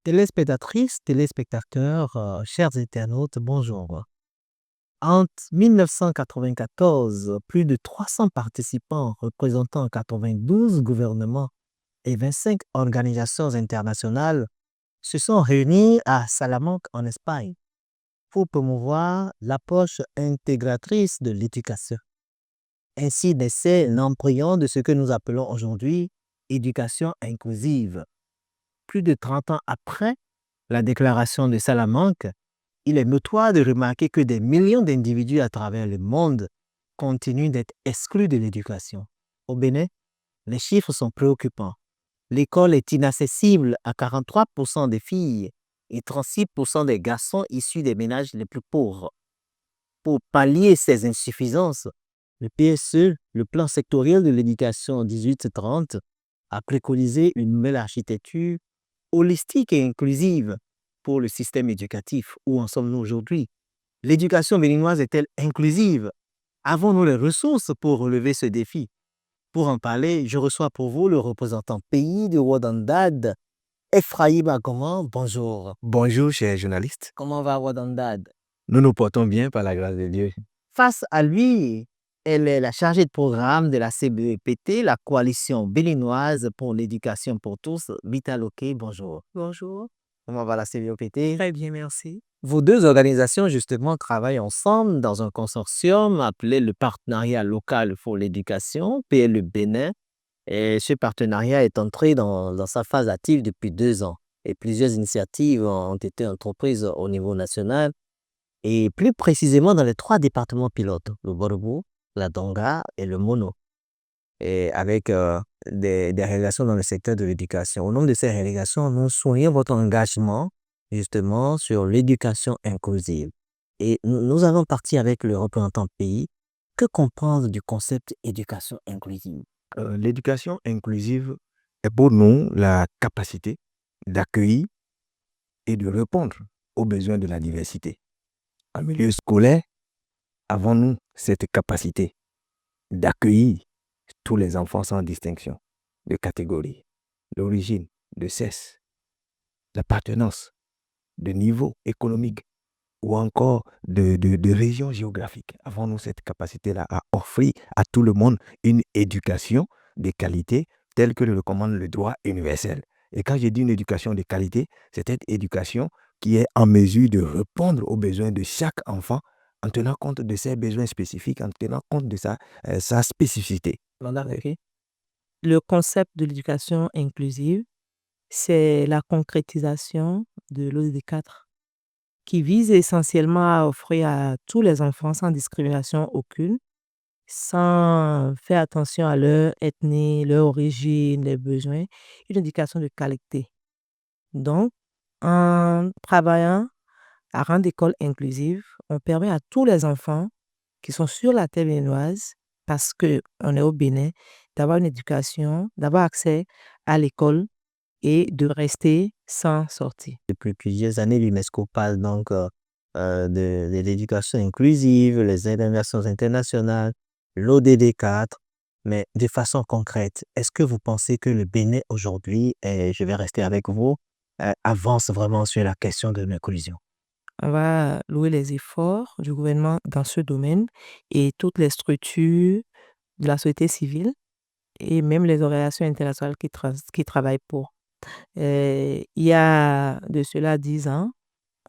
Téléspectatrices, téléspectateurs, chers internautes, bonjour. Entre 1994, plus de 300 participants représentant 92 gouvernements et 25 organisations internationales se sont réunis à Salamanque en Espagne pour promouvoir l'approche intégratrice de l'éducation. Ainsi naissait l'embryon de ce que nous appelons aujourd'hui éducation inclusive. Plus de 30 ans après la déclaration de Salamanque, il est notoire de remarquer que des millions d'individus à travers le monde continuent d'être exclus de l'éducation. Au Bénin, les chiffres sont préoccupants. L'école est inaccessible à 43% des filles et 36% des garçons issus des ménages les plus pauvres. Pour pallier ces insuffisances, le PSE, le plan sectoriel de l'éducation 1830, a préconisé une nouvelle architecture holistique et inclusive pour le système éducatif. Où en sommes-nous aujourd'hui? L'éducation béninoise est-elle inclusive? Avons-nous les ressources pour relever ce défi? Pour en parler, je reçois pour vous le représentant pays de Ouadandad, Ephraïm Agoman. Bonjour. Bonjour, chers journalistes. Comment va Ouadandad? Nous nous portons bien par la grâce de Dieu. Face à lui, elle est la chargée de programme de la CBEPT, la coalition béninoise pour l'éducation pour tous. Vita Loké, bonjour. Bonjour, Comment va la CBEPT? très bien, merci. Vos deux organisations, justement, travaillent ensemble dans un consortium appelé le Partenariat local pour l'éducation, PLE Bénin. Et ce partenariat est entré dans sa phase active depuis 2 ans. Et plusieurs initiatives ont été entreprises au niveau national et plus précisément dans les 3 départements pilotes, le Borobou, la Donga et le Mono, et avec des réalisations dans le secteur de l'éducation. Au nom de ces réalisations, nous soulignons votre engagement justement sur l'éducation inclusive. Et nous allons partir avec le représentant pays. Que comprendre du concept éducation inclusive? L'éducation inclusive est pour nous la capacité d'accueillir et de répondre aux besoins de la diversité. En milieu scolaire, avons-nous cette capacité d'accueillir tous les enfants sans distinction de catégorie, d'origine, de sexe, d'appartenance, de niveau économique ou encore de région géographique? Avons-nous cette capacité-là à offrir à tout le monde une éducation de qualité telle que le recommande le droit universel? Et quand je dis une éducation de qualité, c'est cette éducation qui est en mesure de répondre aux besoins de chaque enfant en tenant compte de ses besoins spécifiques, en tenant compte de sa spécificité. Le concept de l'éducation inclusive, c'est la concrétisation de l'ODD 4 qui vise essentiellement à offrir à tous les enfants sans discrimination aucune, sans faire attention à leur ethnie, leur origine, les besoins, une éducation de qualité. Donc, en travaillant à rendre l'école inclusive, on permet à tous les enfants qui sont sur la terre béninoise, parce qu'on est au Bénin, d'avoir une éducation, d'avoir accès à l'école et de rester sans sortir. Depuis plusieurs années, l'UNESCO parle donc de l'éducation inclusive, les organisations internationales, l'ODD 4, mais de façon concrète, est-ce que vous pensez que le Bénin aujourd'hui, et je vais rester avec vous, avance vraiment sur la question de l'inclusion? On va louer les efforts du gouvernement dans ce domaine et toutes les structures de la société civile et même les organisations internationales qui travaillent pour. Il y a de cela 10 ans,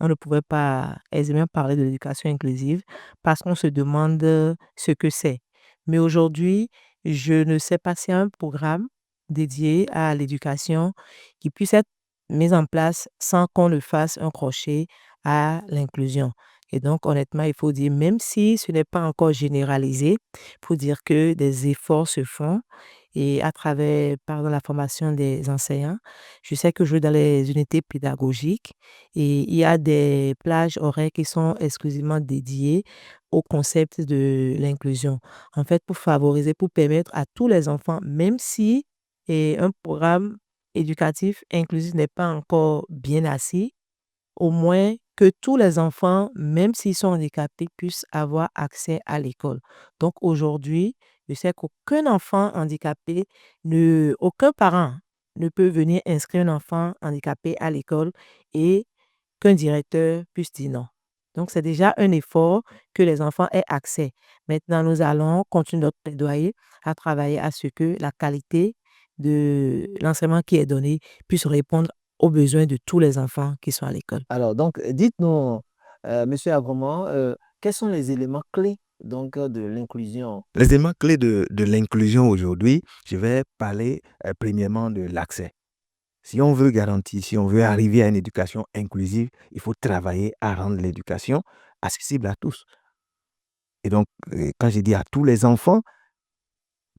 on ne pouvait pas aisément parler de l'éducation inclusive parce qu'on se demande ce que c'est. Mais aujourd'hui, je ne sais pas s'il y a un programme dédié à l'éducation qui puisse être mis en place sans qu'on le fasse un crochet à l'inclusion. Et donc, honnêtement, il faut dire, même si ce n'est pas encore généralisé, il faut dire que des efforts se font et à travers, par exemple, la formation des enseignants. Je sais que je vais dans les unités pédagogiques et il y a des plages horaires qui sont exclusivement dédiées au concept de l'inclusion. En fait, pour favoriser, pour permettre à tous les enfants, même si un programme éducatif inclusif n'est pas encore bien assis, au moins que tous les enfants, même s'ils sont handicapés, puissent avoir accès à l'école. Donc aujourd'hui, je sais qu'aucun enfant handicapé, aucun parent ne peut venir inscrire un enfant handicapé à l'école et qu'un directeur puisse dire non. Donc, c'est déjà un effort que les enfants aient accès. Maintenant, nous allons continuer notre plaidoyer à travailler à ce que la qualité de l'enseignement qui est donné puisse répondre aux besoins de tous les enfants qui sont à l'école. Alors, donc, dites-nous, Monsieur Abromont, quels sont les éléments clés donc, de l'inclusion? Les éléments clés de l'inclusion aujourd'hui, je vais parler premièrement de l'accès. Si on veut garantir, si on veut arriver à une éducation inclusive, il faut travailler à rendre l'éducation accessible à tous. Et donc, quand je dis à tous les enfants,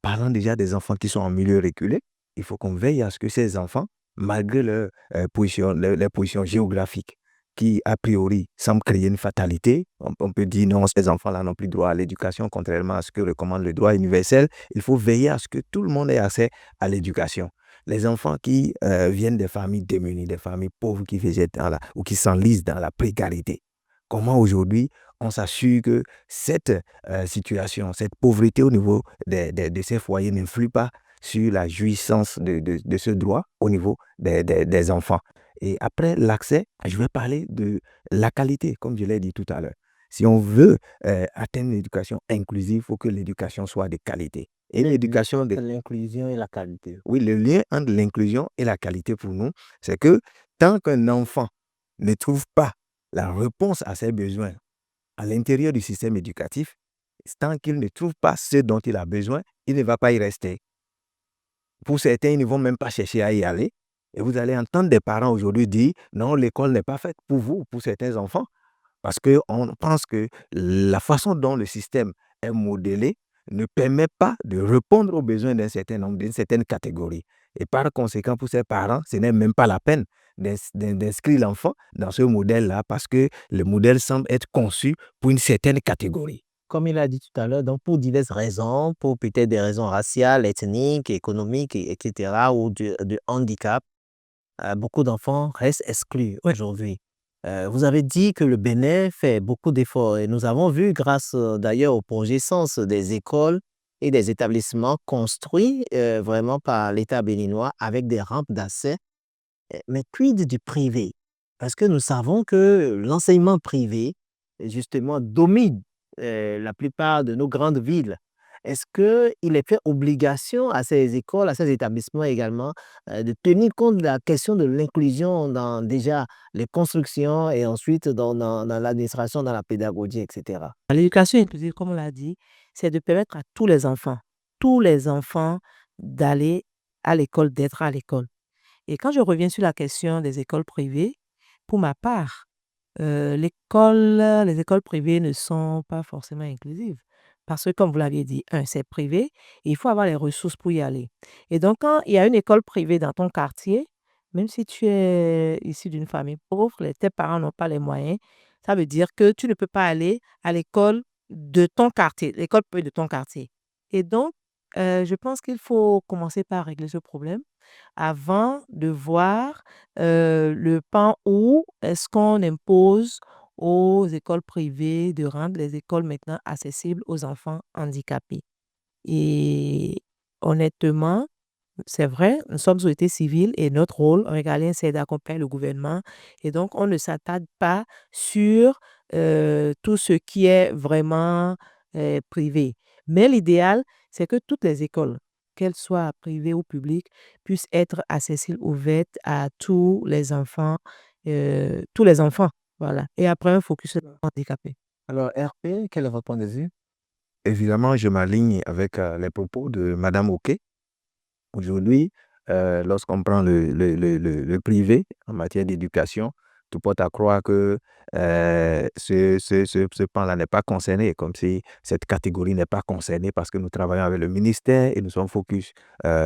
parlant déjà des enfants qui sont en milieu reculé, il faut qu'on veille à ce que ces enfants, malgré leur position, leur position géographique, qui a priori semble créer une fatalité, on peut dire non, ces enfants-là n'ont plus droit à l'éducation, contrairement à ce que recommande le droit universel. Il faut veiller à ce que tout le monde ait accès à l'éducation. Les enfants qui viennent des familles démunies, des familles pauvres qui végètent ou qui s'enlisent dans la précarité. Comment aujourd'hui on s'assure que cette situation, cette pauvreté au niveau de ces foyers n'influe pas sur la jouissance de ce droit au niveau des enfants. Et après l'accès, je vais parler de la qualité, comme je l'ai dit tout à l'heure. Si on veut atteindre une éducation inclusive, il faut que l'éducation soit de qualité. Et l'éducation de L'inclusion et la qualité. Oui, le lien entre l'inclusion et la qualité pour nous, c'est que tant qu'un enfant ne trouve pas la réponse à ses besoins à l'intérieur du système éducatif, tant qu'il ne trouve pas ce dont il a besoin, il ne va pas y rester. Pour certains, ils ne vont même pas chercher à y aller. Et vous allez entendre des parents aujourd'hui dire, non, l'école n'est pas faite pour vous, pour certains enfants. Parce qu'on pense que la façon dont le système est modélé ne permet pas de répondre aux besoins d'un certain nombre, d'une certaine catégorie. Et par conséquent, pour ces parents, ce n'est même pas la peine d'inscrire l'enfant dans ce modèle-là parce que le modèle semble être conçu pour une certaine catégorie. Comme il a dit tout à l'heure, donc pour diverses raisons, pour peut-être des raisons raciales, ethniques, économiques, etc., ou de handicap, beaucoup d'enfants restent exclus aujourd'hui. Vous avez dit que le Bénin fait beaucoup d'efforts et nous avons vu, grâce d'ailleurs au projet Sens, des écoles et des établissements construits vraiment par l'État béninois avec des rampes d'accès. Mais quid du privé? Parce que nous savons que l'enseignement privé, justement, domine la plupart de nos grandes villes. Est-ce qu'il est fait obligation à ces écoles, à ces établissements également, de tenir compte de la question de l'inclusion dans déjà les constructions et ensuite dans l'administration, dans la pédagogie, etc. L'éducation inclusive, comme on l'a dit, c'est de permettre à tous les enfants d'aller à l'école, d'être à l'école. Et quand je reviens sur la question des écoles privées, pour ma part, les écoles privées ne sont pas forcément inclusives. Parce que, comme vous l'aviez dit, c'est privé et il faut avoir les ressources pour y aller. Et donc, quand il y a une école privée dans ton quartier, même si tu es issu d'une famille pauvre, tes parents n'ont pas les moyens, ça veut dire que tu ne peux pas aller à l'école de ton quartier, l'école privée de ton quartier. Et donc, je pense qu'il faut commencer par régler ce problème avant de voir le pan où est-ce qu'on impose aux écoles privées de rendre les écoles maintenant accessibles aux enfants handicapés. Et honnêtement, c'est vrai, nous sommes société civile et notre rôle régalien, c'est d'accompagner le gouvernement. Et donc, on ne s'attarde pas sur tout ce qui est vraiment privé. Mais l'idéal, c'est que toutes les écoles, qu'elles soient privées ou publiques, puissent être accessibles, ouvertes à tous les enfants. Voilà. Et après, un focus sur les enfants handicapés. Alors, RP, quel est votre point de vue? Évidemment, je m'aligne avec les propos de Madame Oké. Aujourd'hui, lorsqu'on prend le privé en matière d'éducation, tout porte à croire que ce pan-là n'est pas concerné, comme si cette catégorie n'est pas concernée parce que nous travaillons avec le ministère et nous sommes focus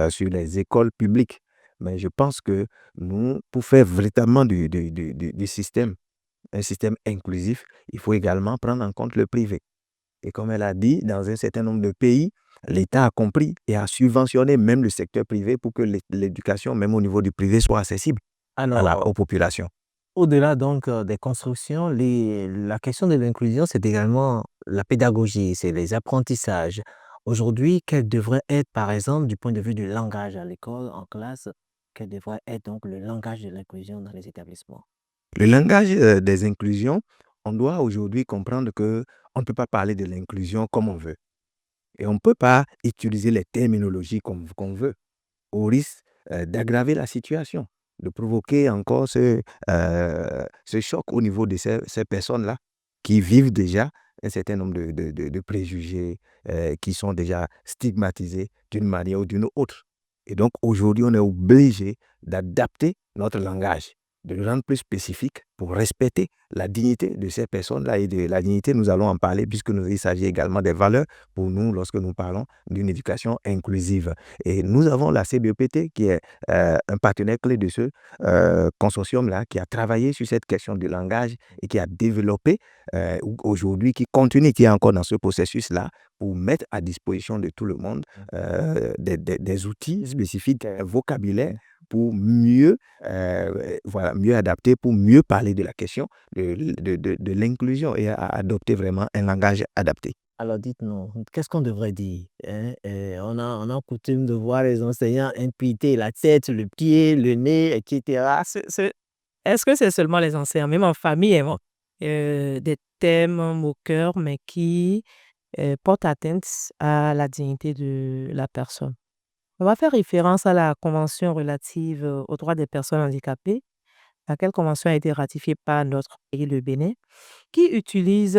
sur les écoles publiques. Mais je pense que nous, pour faire véritablement du système, un système inclusif, il faut également prendre en compte le privé. Et comme elle a dit, dans un certain nombre de pays, l'État a compris et a subventionné même le secteur privé pour que l'éducation, même au niveau du privé, soit accessible Alors, aux populations. au-delà donc des constructions, la question de l'inclusion, c'est également la pédagogie, c'est les apprentissages. Aujourd'hui, quel devrait être, par exemple, du point de vue du langage à l'école, en classe, Quel devrait être donc le langage de l'inclusion dans les établissements? Le langage des inclusions, on doit aujourd'hui comprendre que on ne peut pas parler de l'inclusion comme on veut. Et on ne peut pas utiliser les terminologies qu'on veut, au risque d'aggraver la situation, de provoquer encore ce choc au niveau de ces personnes-là qui vivent déjà un certain nombre de préjugés, qui sont déjà stigmatisés d'une manière ou d'une autre. Et donc aujourd'hui, on est obligé d'adapter notre langage, de le rendre plus spécifique pour respecter la dignité de ces personnes-là. Et de la dignité, nous allons en parler puisque il s'agit également des valeurs pour nous lorsque nous parlons d'une éducation inclusive. Et nous avons la CBEPT qui est un partenaire clé de ce consortium-là, qui a travaillé sur cette question du langage et qui a développé aujourd'hui, qui continue, qui est encore dans ce processus-là, pour mettre à disposition de tout le monde des outils spécifiques, un vocabulaire pour mieux, mieux adapter, pour mieux parler de la question de l'inclusion et à adopter vraiment un langage adapté. Alors dites-nous, qu'est-ce qu'on devrait dire, hein? On a coutume de voir les enseignants imputer la tête, le pied, le nez, etc. Est-ce que c'est seulement les enseignants? Même en famille, hein, des thèmes moqueurs, mais qui portent atteinte à la dignité de la personne. On va faire référence à la Convention relative aux droits des personnes handicapées, laquelle convention a été ratifiée par notre pays, le Bénin, qui utilise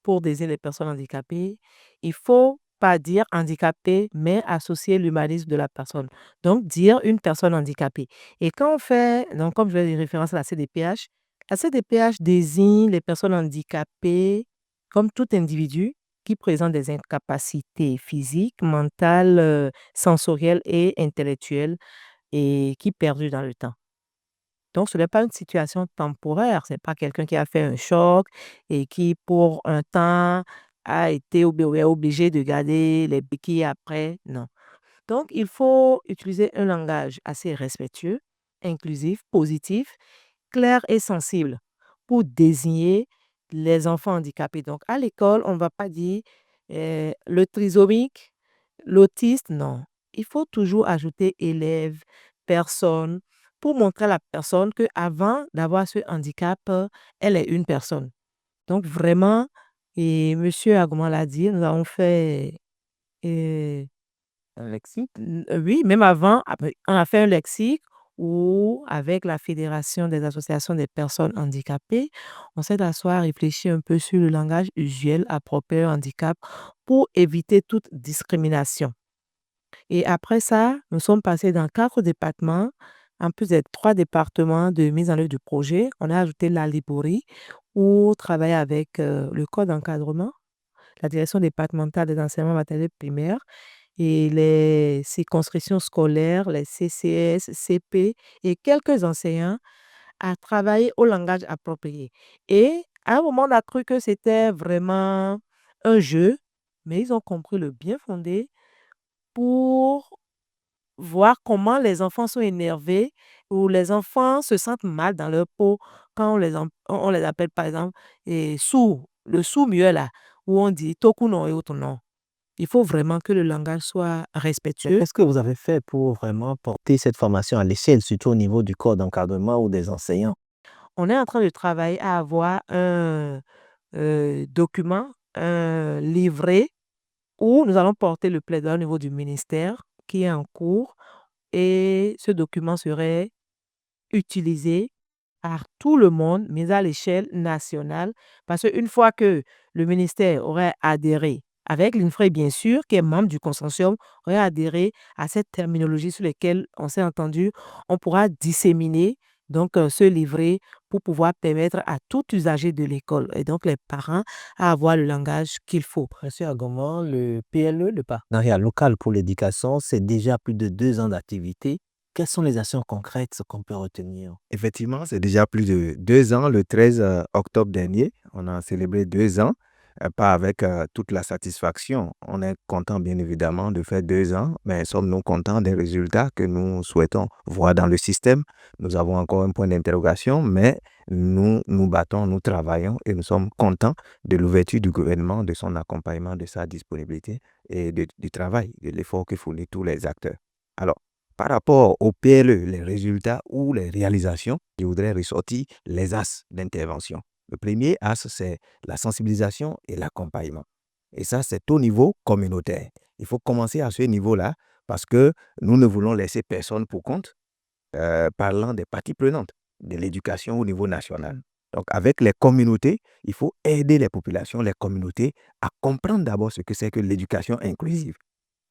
pour désigner les personnes handicapées, il faut pas dire handicapé, mais associer l'humanisme de la personne. Donc, dire une personne handicapée. Et quand on fait, donc, comme je fais référence à la CDPH désigne les personnes handicapées comme tout individu qui présente des incapacités physiques, mentales, sensorielles et intellectuelles et qui perdurent dans le temps. Donc, ce n'est pas une situation temporaire, ce n'est pas quelqu'un qui a fait un choc et qui, pour un temps, a été obligé de garder les béquilles après. Non. Donc, il faut utiliser un langage assez respectueux, inclusif, positif, clair et sensible pour désigner les enfants handicapés. Donc, à l'école, on ne va pas dire le trisomique, l'autiste, non. Il faut toujours ajouter élève, personne, pour montrer à la personne qu'avant d'avoir ce handicap, elle est une personne. Donc, vraiment, et Monsieur Agouman l'a dit, nous avons fait, euh, Un lexique? oui, même avant, on a fait un lexique où, avec la Fédération des associations des personnes handicapées, on s'est assis à réfléchir un peu sur le langage usuel approprié au handicap pour éviter toute discrimination. Et après ça, nous sommes passés dans 4 départements, en plus des 3 départements de mise en œuvre du projet. On a ajouté la Liborie où travailler avec le code d'encadrement, la direction départementale des enseignements maternels primaires et les circonscriptions scolaires, les CCS, CP et quelques enseignants à travailler au langage approprié. Et à un moment, on a cru que c'était vraiment un jeu, mais ils ont compris le bien fondé pour voir comment les enfants sont énervés ou les enfants se sentent mal dans leur peau quand on les appelle par exemple sourds, le sourd-muet là, où on dit tokuno et autres non. Il faut vraiment que le langage soit respectueux. Qu'est-ce que vous avez fait pour vraiment porter cette formation à l'échelle, surtout au niveau du corps d'encadrement ou des enseignants? On est en train de travailler à avoir un document, un livret où nous allons porter le plaidoyer au niveau du ministère qui est en cours et ce document serait utilisé par tout le monde, mais à l'échelle nationale, parce qu'une fois que le ministère aurait adhéré, avec l'INFRE bien sûr, qui est membre du consortium, aurait adhéré à cette terminologie sur laquelle on s'est entendu, on pourra disséminer donc ce livret pour pouvoir permettre à tout usager de l'école et donc les parents à avoir le langage qu'il faut. Monsieur Agouman, le PLE, le partenariat local pour l'éducation, c'est déjà plus de 2 ans d'activité. Quelles sont les actions concrètes qu'on peut retenir? Effectivement, c'est déjà plus de 2 ans. Le 13 octobre dernier, on a célébré 2 ans, pas avec toute la satisfaction. On est content, bien évidemment, de faire 2 ans, mais sommes-nous contents des résultats que nous souhaitons voir dans le système? Nous avons encore un point d'interrogation, mais nous nous battons, nous travaillons et nous sommes contents de l'ouverture du gouvernement, de son accompagnement, de sa disponibilité et du travail, de l'effort que fournissent tous les acteurs. Alors, Par rapport au PLE, les résultats ou les réalisations, je voudrais ressortir les axes d'intervention. Le premier axe, c'est la sensibilisation et l'accompagnement. Et ça, c'est au niveau communautaire. Il faut commencer à ce niveau-là parce que nous ne voulons laisser personne pour compte, parlant des parties prenantes de l'éducation au niveau national. Donc, avec les communautés, il faut aider les populations, les communautés à comprendre d'abord ce que c'est que l'éducation inclusive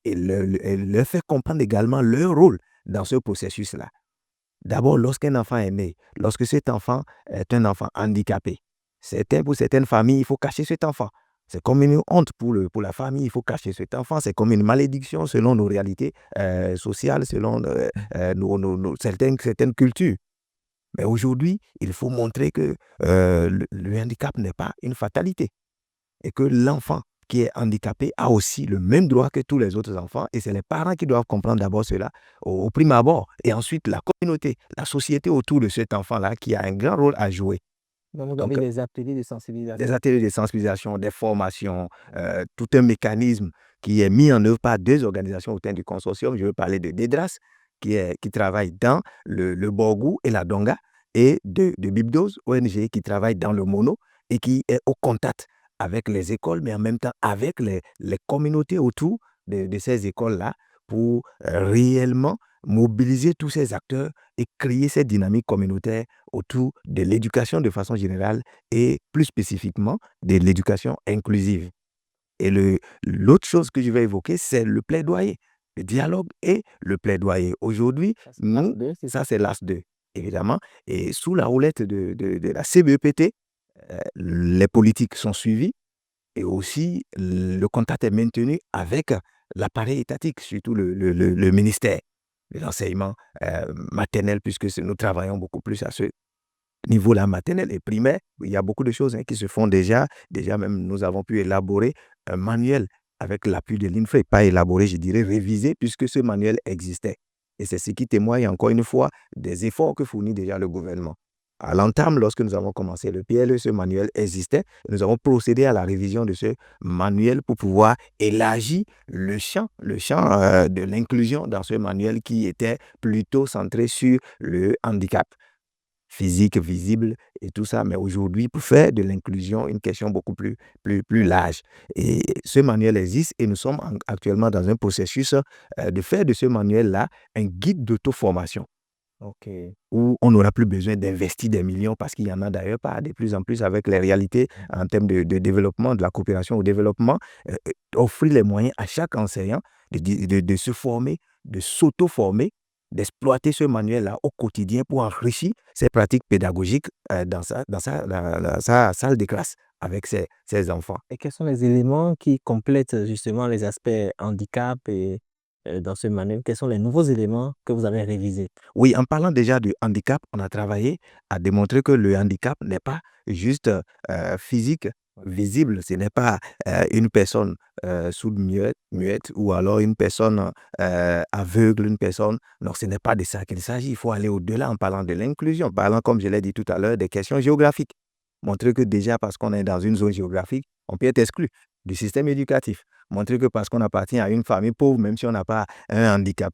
et leur faire comprendre également leur rôle dans ce processus-là. D'abord, lorsqu'un enfant est né, lorsque cet enfant est un enfant handicapé, pour certaines familles, il faut cacher cet enfant. C'est comme une honte pour la famille, il faut cacher cet enfant. C'est comme une malédiction selon nos réalités sociales, selon certaines cultures. Mais aujourd'hui, il faut montrer que le handicap n'est pas une fatalité et que l'enfant qui est handicapé a aussi le même droit que tous les autres enfants. Et c'est les parents qui doivent comprendre d'abord cela au prime abord. Et ensuite, la communauté, la société autour de cet enfant-là qui a un grand rôle à jouer. Donc, vous Donc, avez des ateliers de sensibilisation. des ateliers de sensibilisation, des formations, tout un mécanisme qui est mis en œuvre par deux organisations au sein du consortium. Je veux parler de DEDRAS, qui travaille dans le Borgou et la Donga, et de Bibdos, ONG, qui travaille dans le Mono et qui est au contact avec les écoles, mais en même temps avec les communautés autour de ces écoles-là pour réellement mobiliser tous ces acteurs et créer cette dynamique communautaire autour de l'éducation de façon générale et plus spécifiquement de l'éducation inclusive. Et l'autre chose que je vais évoquer, c'est le plaidoyer, le dialogue et le plaidoyer. Aujourd'hui, ça c'est l'AS 2, évidemment, et sous la houlette de la CBEPT, les politiques sont suivies et aussi le contact est maintenu avec l'appareil étatique, surtout le ministère de l'enseignement maternel, puisque nous travaillons beaucoup plus à ce niveau-là, maternel et primaire. Il y a beaucoup de choses qui se font déjà. Déjà même, nous avons pu élaborer un manuel avec l'appui de l'INFRE, pas élaboré, je dirais révisé, puisque ce manuel existait. Et c'est ce qui témoigne encore une fois des efforts que fournit déjà le gouvernement. À l'entame, lorsque nous avons commencé le PLE, ce manuel existait. Nous avons procédé à la révision de ce manuel pour pouvoir élargir le champ de l'inclusion dans ce manuel qui était plutôt centré sur le handicap physique, visible et tout ça. Mais aujourd'hui, pour faire de l'inclusion une question beaucoup plus large. Et ce manuel existe et nous sommes actuellement dans un processus de faire de ce manuel-là un guide d'auto-formation. Où on n'aura plus besoin d'investir des millions parce qu'il y en a d'ailleurs pas de plus en plus avec les réalités en termes de développement, de la coopération au développement, offrir les moyens à chaque enseignant de se former, de s'auto-former, d'exploiter ce manuel-là au quotidien pour enrichir ses pratiques pédagogiques dans sa salle de classe avec ses enfants. Et quels sont les éléments qui complètent justement les aspects handicap et dans ce manuel? Quels sont les nouveaux éléments que vous avez révisés? Oui, en parlant déjà du handicap, on a travaillé à démontrer que le handicap n'est pas juste physique, visible. Ce n'est pas une personne sourde muette ou alors une personne aveugle, une personne. Non, ce n'est pas de ça qu'il s'agit. Il faut aller au-delà en parlant de l'inclusion, parlant, comme je l'ai dit tout à l'heure, des questions géographiques. Montrer que déjà, parce qu'on est dans une zone géographique, on peut être exclu du système éducatif. Montrer que parce qu'on appartient à une famille pauvre, même si on n'a pas un handicap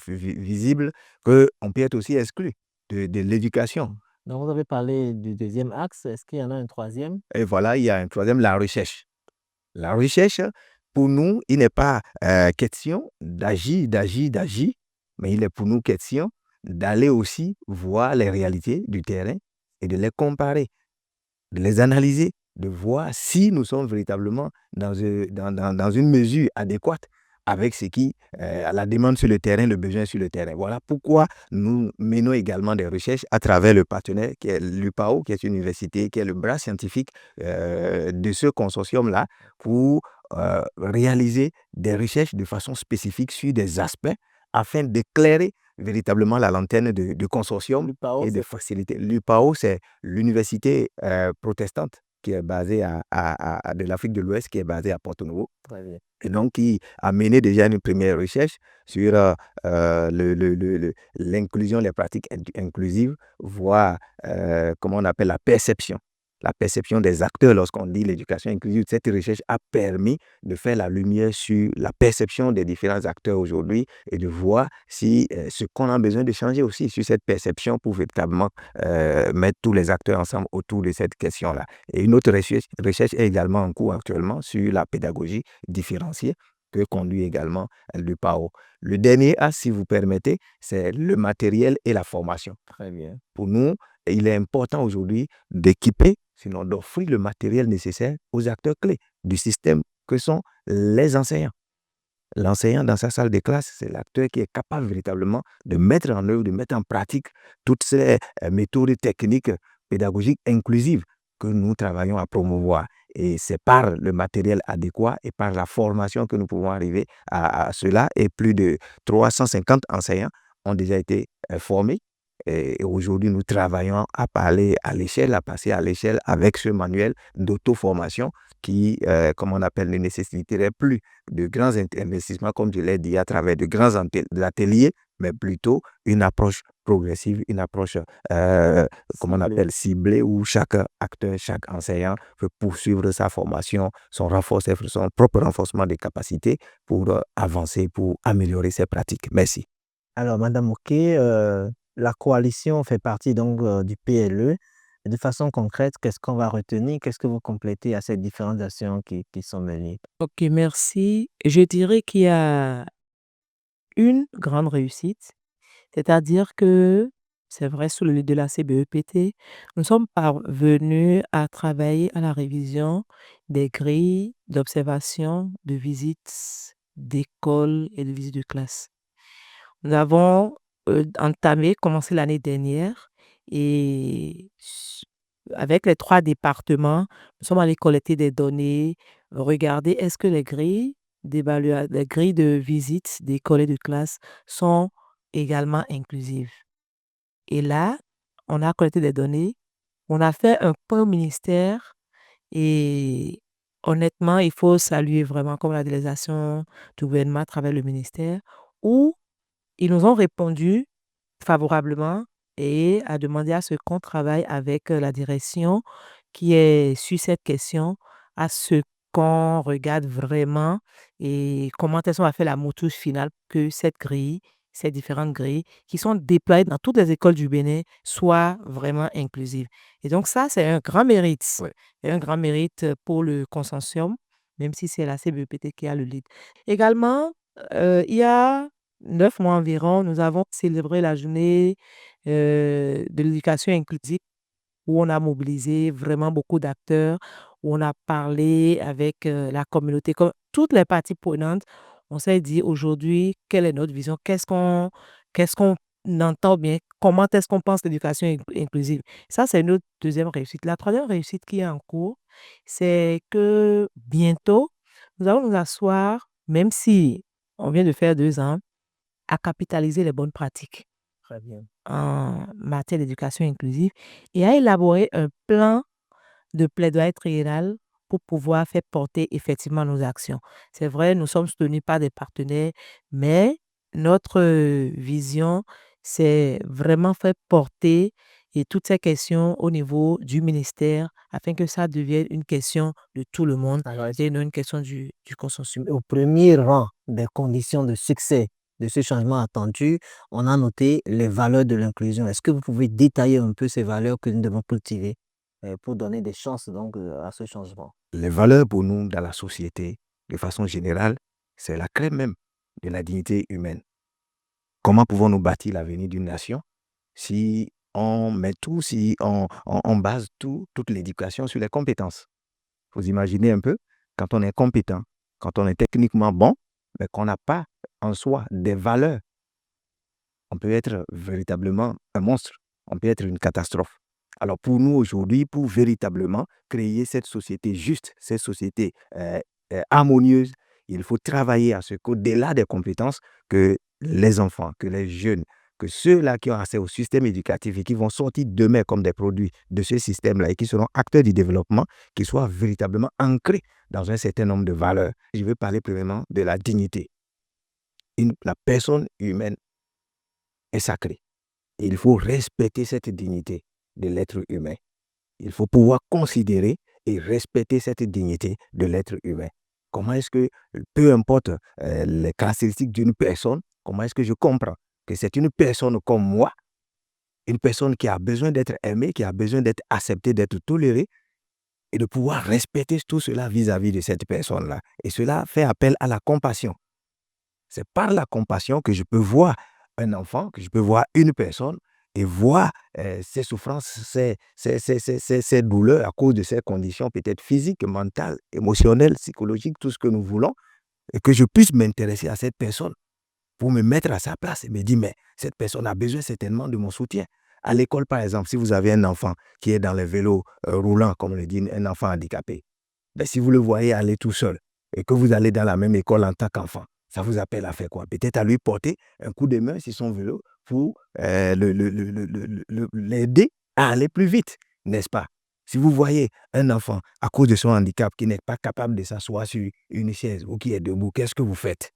visible, qu'on peut être aussi exclu de l'éducation. Donc, vous avez parlé du deuxième axe. Est-ce qu'il y en a un troisième? Et voilà, il y a un troisième, la recherche. La recherche, pour nous, il n'est pas question d'agir, mais il est pour nous question d'aller aussi voir les réalités du terrain et de les comparer, de les analyser, de voir si nous sommes véritablement dans une mesure adéquate avec ce qui la demande sur le terrain, le besoin sur le terrain. Voilà pourquoi nous menons également des recherches à travers le partenaire qui est l'UPAO, qui est une université, qui est le bras scientifique de ce consortium-là pour réaliser des recherches de façon spécifique sur des aspects afin d'éclairer véritablement la lanterne de consortium L'UPAO, et de faciliter. L'UPAO, c'est l'université protestante qui est basée de l'Afrique de l'Ouest, qui est basée à Porto Novo. Très bien. Et donc, qui a mené déjà une première recherche sur l'inclusion, les pratiques inclusives, voire comment on appelle la perception. la perception des acteurs lorsqu'on dit l'éducation inclusive. Cette recherche a permis de faire la lumière sur la perception des différents acteurs aujourd'hui et de voir si ce qu'on a besoin de changer aussi sur cette perception pour véritablement mettre tous les acteurs ensemble autour de cette question-là. Et une autre recherche est également en cours actuellement sur la pédagogie différenciée que conduit également l'UPAO. Le dernier axe, si vous permettez, c'est le matériel et la formation. Très bien. Pour nous, il est important aujourd'hui d'équiper, sinon d'offrir le matériel nécessaire aux acteurs clés du système que sont les enseignants. L'enseignant dans sa salle de classe, c'est l'acteur qui est capable véritablement de mettre en œuvre, de mettre en pratique toutes ces méthodes techniques pédagogiques inclusives que nous travaillons à promouvoir. Et c'est par le matériel adéquat et par la formation que nous pouvons arriver à cela. Et plus de 350 enseignants ont déjà été formés. Et aujourd'hui, nous travaillons à parler à l'échelle, à passer à l'échelle avec ce manuel d'auto-formation qui, comme on appelle, ne nécessiterait plus de grands investissements, comme je l'ai dit, à travers de grands ateliers, mais plutôt une approche progressive, une approche, comme on appelle, ciblée, où chaque acteur, chaque enseignant peut poursuivre sa formation, son propre renforcement des capacités pour avancer, pour améliorer ses pratiques. Merci. Alors, Madame Oké, la coalition fait partie donc du PLE. Et de façon concrète, qu'est-ce qu'on va retenir? Qu'est-ce que vous complétez à ces différentes actions qui sont menées? Ok, merci. Je dirais qu'il y a une grande réussite, c'est-à-dire que, c'est vrai, sous le lead de la CBEPT, nous sommes parvenus à travailler à la révision des grilles d'observation, de visites d'école et de visites de classe. Nous avons commencé l'année dernière et avec les 3 départements, nous sommes allés collecter des données, regarder est-ce que les grilles de visite d'école et de classe sont également inclusives. Et là, on a collecté des données, on a fait un point au ministère et honnêtement, il faut saluer vraiment comme la délégation du gouvernement à travers le ministère où ils nous ont répondu favorablement et a demandé à ce qu'on travaille avec la direction qui est sur cette question, à ce qu'on regarde vraiment et comment est-ce qu'on va faire la mouture finale que ces différentes grilles qui sont déployées dans toutes les écoles du Bénin soient vraiment inclusives. Et donc ça, c'est un grand mérite. Ouais. C'est un grand mérite pour le consortium, même si c'est la CBEPT qui a le lead. Également, il y a 9 mois environ, nous avons célébré la journée de l'éducation inclusive où on a mobilisé vraiment beaucoup d'acteurs, où on a parlé avec la communauté, comme toutes les parties prenantes. On s'est dit aujourd'hui, quelle est notre vision, qu'est-ce qu'on entend bien, comment est-ce qu'on pense l'éducation inclusive. Ça, c'est notre deuxième réussite. La troisième réussite qui est en cours, c'est que bientôt, nous allons nous asseoir, même si on vient de faire 2 ans, à capitaliser les bonnes pratiques Très bien. en matière d'éducation inclusive et à élaborer un plan de plaidoyer triennal pour pouvoir faire porter effectivement nos actions. C'est vrai, nous sommes soutenus par des partenaires, mais notre vision, c'est vraiment faire porter et toutes ces questions au niveau du ministère afin que ça devienne une question de tout le monde Alors, et non une question du consortium. au premier rang des conditions de succès de ce changement attendu, on a noté les valeurs de l'inclusion. Est-ce que vous pouvez détailler un peu ces valeurs que nous devons cultiver pour donner des chances donc à ce changement? Les valeurs pour nous dans la société, de façon générale, c'est la clé même de la dignité humaine. Comment pouvons-nous bâtir l'avenir d'une nation si on met tout, si on base toute l'éducation sur les compétences? Vous imaginez un peu, quand on est compétent, quand on est techniquement bon, mais qu'on n'a pas en soi des valeurs, on peut être véritablement un monstre, on peut être une catastrophe. Alors pour nous aujourd'hui, pour véritablement créer cette société juste, cette société harmonieuse, il faut travailler à ce qu'au-delà des compétences, que les enfants, que les jeunes, que ceux-là qui ont accès au système éducatif et qui vont sortir demain comme des produits de ce système-là et qui seront acteurs du développement, qu'ils soient véritablement ancrés dans un certain nombre de valeurs. Je veux parler premièrement de la dignité. La personne humaine est sacrée. Il faut respecter cette dignité de l'être humain. Il faut pouvoir considérer et respecter cette dignité de l'être humain. Comment est-ce que, peu importe les caractéristiques d'une personne, comment est-ce que je comprends que c'est une personne comme moi, une personne qui a besoin d'être aimée, qui a besoin d'être acceptée, d'être tolérée, et de pouvoir respecter tout cela vis-à-vis de cette personne-là. Et cela fait appel à la compassion. C'est par la compassion que je peux voir un enfant, que je peux voir une personne et voir ses souffrances, ses douleurs à cause de ses conditions peut-être physiques, mentales, émotionnelles, psychologiques, tout ce que nous voulons, et que je puisse m'intéresser à cette personne pour me mettre à sa place et me dire, mais cette personne a besoin certainement de mon soutien. À l'école, par exemple, si vous avez un enfant qui est dans les vélos roulants, comme on le dit, un enfant handicapé, ben, si vous le voyez aller tout seul et que vous allez dans la même école en tant qu'enfant, ça vous appelle à faire quoi? Peut-être à lui porter un coup de main sur son vélo pour l'aider à aller plus vite, n'est-ce pas? Si vous voyez un enfant, à cause de son handicap, qui n'est pas capable de s'asseoir sur une chaise ou qui est debout, qu'est-ce que vous faites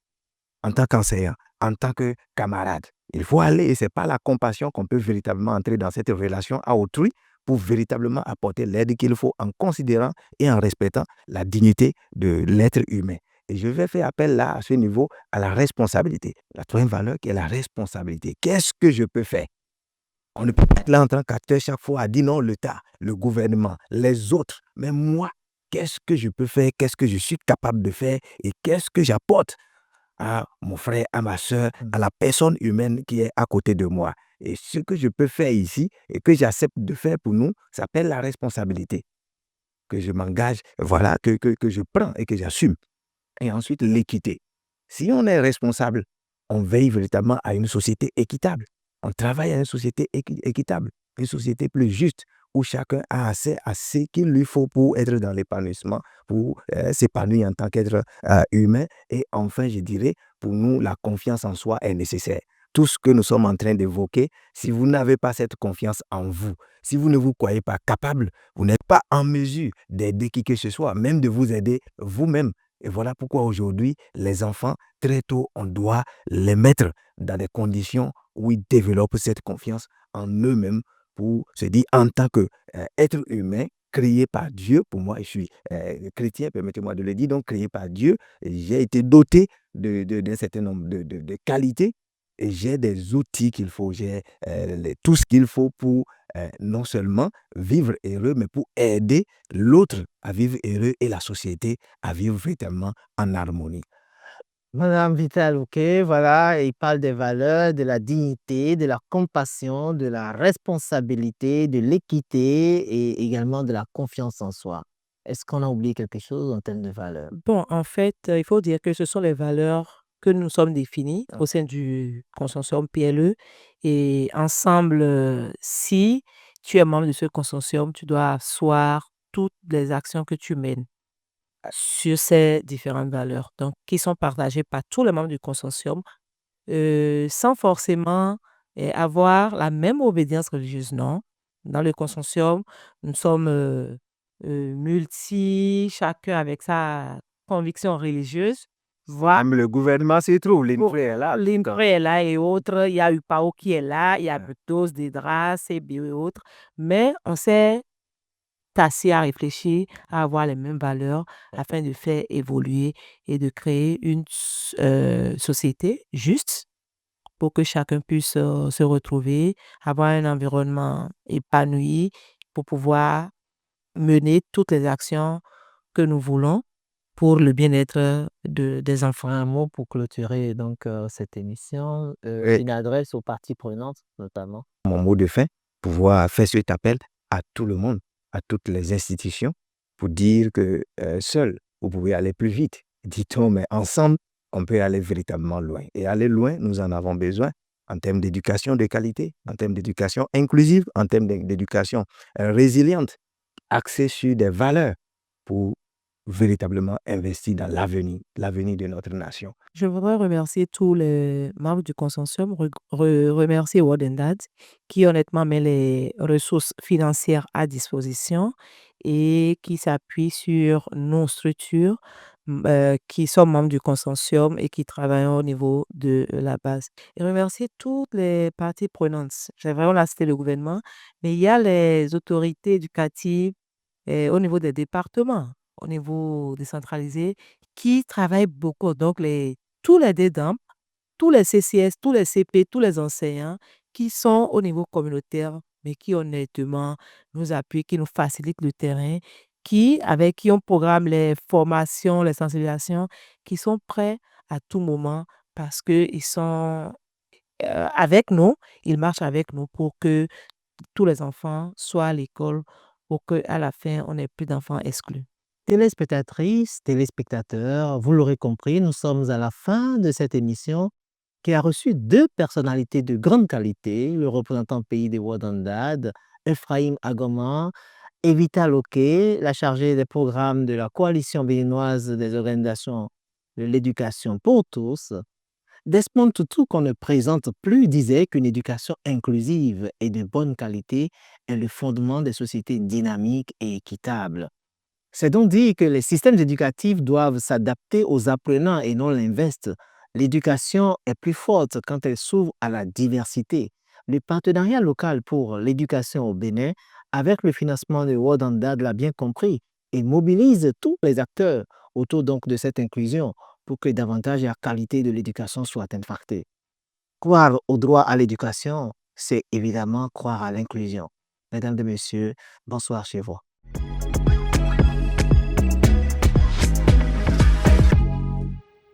en tant qu'enseignant, en tant que camarade? Il faut aller, et ce n'est pas la compassion qu'on peut véritablement entrer dans cette relation à autrui pour véritablement apporter l'aide qu'il faut en considérant et en respectant la dignité de l'être humain. Et je vais faire appel là, à ce niveau, à la responsabilité. La troisième valeur qui est la responsabilité. Qu'est-ce que je peux faire? On ne peut pas être là en tant qu'acteur chaque fois à dire non, l'État, le gouvernement, les autres. Mais moi, qu'est-ce que je peux faire? Qu'est-ce que je suis capable de faire? Et qu'est-ce que j'apporte à mon frère, à ma soeur, à la personne humaine qui est à côté de moi? Et ce que je peux faire ici et que j'accepte de faire pour nous, ça s'appelle la responsabilité. Que je m'engage, voilà, que je prends et que j'assume. Et ensuite, l'équité. Si on est responsable, on veille véritablement à une société équitable. On travaille à une société équitable, une société plus juste, où chacun a accès à ce qu'il lui faut pour être dans l'épanouissement, pour s'épanouir en tant qu'être humain. Et enfin, je dirais, pour nous, la confiance en soi est nécessaire. Tout ce que nous sommes en train d'évoquer, si vous n'avez pas cette confiance en vous, si vous ne vous croyez pas capable, vous n'êtes pas en mesure d'aider qui que ce soit, même de vous aider vous-même. Et voilà pourquoi aujourd'hui, les enfants, très tôt, on doit les mettre dans des conditions où ils développent cette confiance en eux-mêmes pour se dire en tant qu'être humain, créé par Dieu, pour moi, je suis chrétien, permettez-moi de le dire, donc créé par Dieu, j'ai été doté d'un certain nombre de qualités et j'ai des outils qu'il faut, j'ai tout ce qu'il faut pour non seulement vivre heureux, mais pour aider l'autre à vivre heureux et la société à vivre véritablement en harmonie. Madame Vital, ok, voilà, il parle des valeurs, de la dignité, de la compassion, de la responsabilité, de l'équité et également de la confiance en soi. Est-ce qu'on a oublié quelque chose en termes de valeurs? Bon, en fait, il faut dire que ce sont les valeurs que nous sommes définies au sein du consortium PLE. Et ensemble, si tu es membre de ce consortium, tu dois asseoir toutes les actions que tu mènes sur ces différentes valeurs, donc qui sont partagées par tous les membres du consortium, sans forcément avoir la même obédience religieuse, non. Dans le consortium, nous sommes chacun avec sa conviction religieuse. Voilà. Même le gouvernement s'y trouve, l'INFRE est là. L'INFRE est là et autres, il y a UPAO qui est là, il y a Betos, DEDRA, CBO et autres, mais on s'est assis à réfléchir, à avoir les mêmes valeurs afin de faire évoluer et de créer une société juste pour que chacun puisse se retrouver, avoir un environnement épanoui pour pouvoir mener toutes les actions que nous voulons pour le bien-être des enfants. Un mot pour clôturer donc cette émission, Et une adresse aux parties prenantes notamment. mon mot de fin, pouvoir faire cet appel à tout le monde, à toutes les institutions, pour dire que seul, vous pouvez aller plus vite. Dit-on, mais ensemble, on peut aller véritablement loin. Et aller loin, nous en avons besoin en termes d'éducation de qualité, en termes d'éducation inclusive, en termes d'éducation résiliente, axée sur des valeurs pour véritablement investir dans l'avenir, l'avenir de notre nation. Je voudrais remercier tous les membres du consortium, remercier World and Dad qui honnêtement met les ressources financières à disposition et qui s'appuie sur nos structures, qui sont membres du consortium et qui travaillent au niveau de la base. Et remercier toutes les parties prenantes. J'ai vraiment là cité le gouvernement, mais il y a les autorités éducatives au niveau des départements, au niveau décentralisé, qui travaillent beaucoup. Donc, tous les DEDAM, tous les CCS, tous les CP, tous les enseignants qui sont au niveau communautaire, mais qui honnêtement nous appuient, qui nous facilitent le terrain, avec qui on programme les formations, les sensibilisations, qui sont prêts à tout moment parce qu'ils sont avec nous, ils marchent avec nous pour que tous les enfants soient à l'école, pour qu'à la fin, on n'ait plus d'enfants exclus. Téléspectatrices, téléspectateurs, vous l'aurez compris, nous sommes à la fin de cette émission qui a reçu deux personnalités de grande qualité, le représentant pays des Ouadandad, Ephraim Agoma, Evita Loke, la chargée des programmes de la coalition béninoise des organisations de l'éducation pour tous. Desmond Tutu, qu'on ne présente plus, disait qu'une éducation inclusive et de bonne qualité est le fondement des sociétés dynamiques et équitables. C'est donc dire que les systèmes éducatifs doivent s'adapter aux apprenants et non l'inverse. L'éducation est plus forte quand elle s'ouvre à la diversité. Le partenariat local pour l'éducation au Bénin, avec le financement de Wodandad, l'a bien compris et mobilise tous les acteurs autour donc de cette inclusion pour que davantage la qualité de l'éducation soit impactée. Croire au droit à l'éducation, c'est évidemment croire à l'inclusion. Mesdames et messieurs, bonsoir chez vous.